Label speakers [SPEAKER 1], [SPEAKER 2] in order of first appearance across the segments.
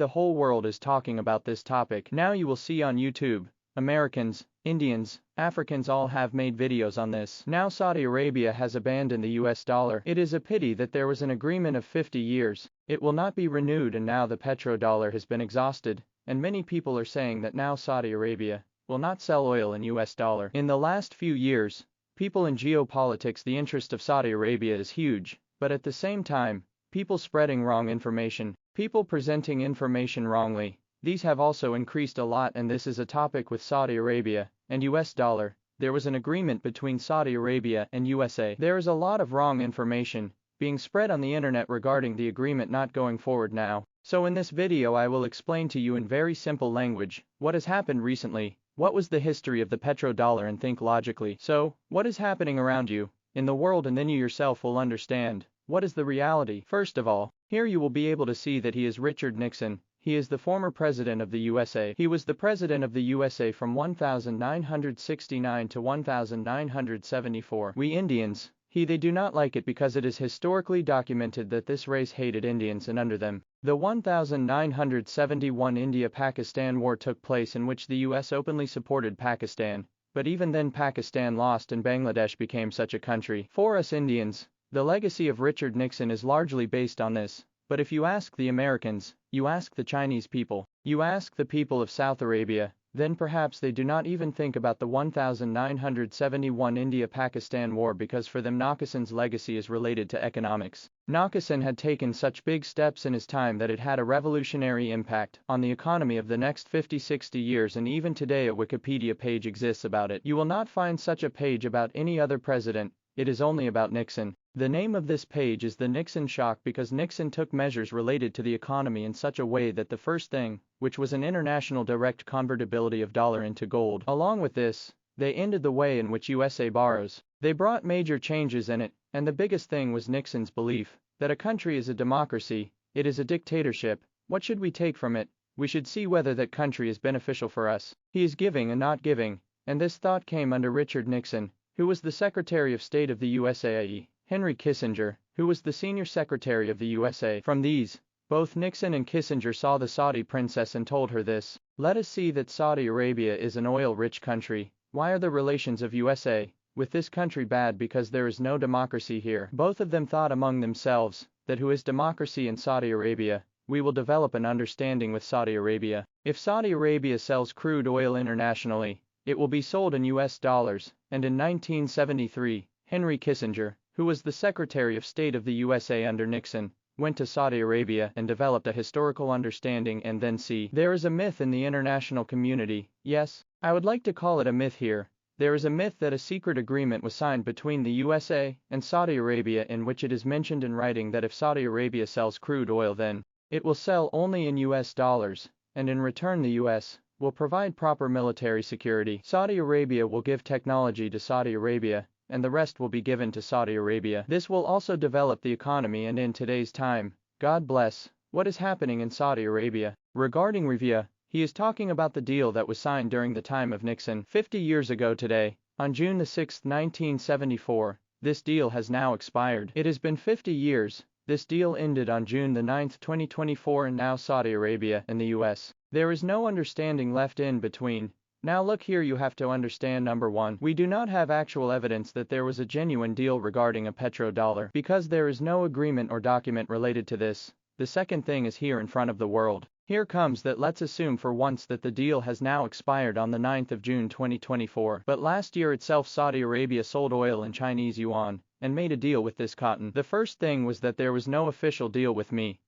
[SPEAKER 1] The whole world is talking about this topic. Now you will see on YouTube, Americans, Indians, Africans all have made videos on this. Now Saudi Arabia has abandoned the US dollar. It is a pity that there was an agreement of 50 years. It will not be renewed, and now the petrodollar has been exhausted, and many people are saying that now Saudi Arabia will not sell oil in US dollar. In the last few years, people in geopolitics, the interest of Saudi Arabia is huge, but at the same time, people spreading wrong information, people presenting information wrongly, these have also increased a lot, and this is a topic with Saudi Arabia and US dollar. There was an agreement between Saudi Arabia and USA. There is a lot of wrong information being spread on the internet regarding the agreement not going forward now. So in this video I will explain to you in very simple language what has happened recently, what was the history of the petrodollar, and think logically. So, what is happening around you in the world, and then you yourself will understand what is the reality. First of all, here you will be able to see that he is Richard Nixon. He is the former president of the USA. He was the president of the USA from 1969 to 1974. We Indians, they do not like it because it is historically documented that this race hated Indians, and under them, the 1971 India-Pakistan war took place, in which the US openly supported Pakistan, but even then Pakistan lost and Bangladesh became such a country. For us Indians, the legacy of Richard Nixon is largely based on this. But if you ask the Americans, you ask the Chinese people, you ask the people of South Arabia, then perhaps they do not even think about the 1971 India-Pakistan war, because for them Nixon's legacy is related to economics. Nixon had taken such big steps in his time that it had a revolutionary impact on the economy of the next 50-60 years, and even today a Wikipedia page exists about it. You will not find such a page about any other president, it is only about Nixon. The name of this page is the Nixon shock, because Nixon took measures related to the economy in such a way that the first thing, which was an international direct convertibility of dollar into gold. Along with this, they ended the way in which USA borrows. They brought major changes in it, and the biggest thing was Nixon's belief that a country is a democracy, it is a dictatorship. What should we take from it? We should see whether that country is beneficial for us. He is giving and not giving, and this thought came under Richard Nixon, who was the Secretary of State of the USA, i.e. Henry Kissinger, who was the senior secretary of the USA. From these, both Nixon and Kissinger saw the Saudi princess and told her this. Let us see that Saudi Arabia is an oil-rich country. Why are the relations of USA with this country bad? Because there is no democracy here. Both of them thought among themselves that who is democracy in Saudi Arabia, we will develop an understanding with Saudi Arabia. If Saudi Arabia sells crude oil internationally, it will be sold in US dollars, and in 1973, Henry Kissinger, who was the Secretary of State of the USA under Nixon, went to Saudi Arabia and developed a historical understanding. And then see, there is a myth in the international community, yes, I would like to call it a myth here. There is a myth that a secret agreement was signed between the USA and Saudi Arabia, in which it is mentioned in writing that if Saudi Arabia sells crude oil, then it will sell only in US dollars, and in return the US will provide proper military security. Saudi Arabia will give technology to Saudi Arabia, and the rest will be given to Saudi Arabia. This will also develop the economy, and in today's time, God bless, what is happening in Saudi Arabia. Regarding Rivia, he is talking about the deal that was signed during the time of Nixon 50 years ago today, on June 6, 1974. This deal has now expired. It has been 50 years. This deal ended on June 9, 2024, and now Saudi Arabia and the US. There is no understanding left in between. Now look here, you have to understand, number one, we do not have actual evidence that there was a genuine deal regarding a petrodollar, because there is no agreement or document related to this. The second thing is here in front of the world. Here comes that let's assume for once that the deal has now expired on the 9th of June 2024. But last year itself Saudi Arabia sold oil in Chinese yuan, and made a deal with this cotton. The first thing was that there was no official deal with me,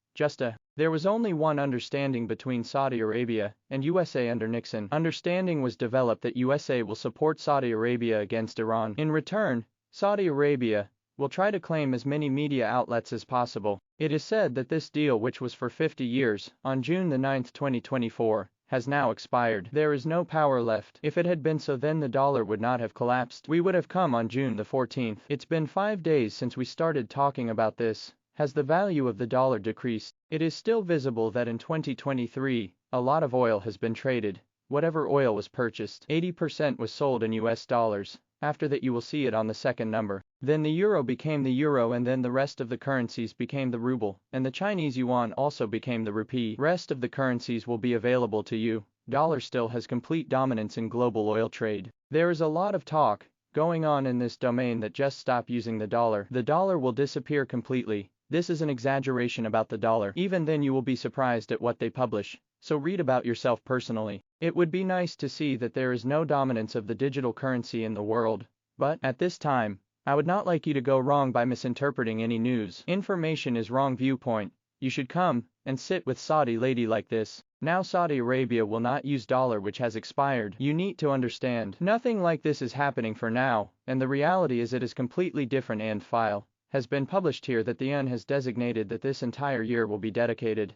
[SPEAKER 1] there was only one understanding between Saudi Arabia and USA under Nixon. Understanding was developed that USA will support Saudi Arabia against Iran. In return, Saudi Arabia will try to claim as many media outlets as possible. It is said that this deal, which was for 50 years, on June 9, 2024, has now expired. There is no power left. If it had been so, then the dollar would not have collapsed. We would have come on June 14th. It's been 5 days since we started talking about this. Has the value of the dollar decreased? It is still visible that in 2023, a lot of oil has been traded. Whatever oil was purchased, 80% was sold in US dollars. After that you will see it on the second number. Then the euro became the euro, and then the rest of the currencies became the ruble, and the Chinese yuan also became the rupee. Rest of the currencies will be available to you. Dollar still has complete dominance in global oil trade. There is a lot of talk going on in this domain that just stop using the dollar. The dollar will disappear completely. This is an exaggeration about the dollar. Even then you will be surprised at what they publish. So read about yourself personally. It would be nice to see that there is no dominance of the digital currency in the world. But, at this time, I would not like you to go wrong by misinterpreting any news. Information is wrong viewpoint. You should come and sit with Saudi lady like this. Now Saudi Arabia will not use dollar, which has expired. You need to understand. Nothing like this is happening for now, and the reality is it is completely different, and file has been published here that the UN has designated that this entire year will be dedicated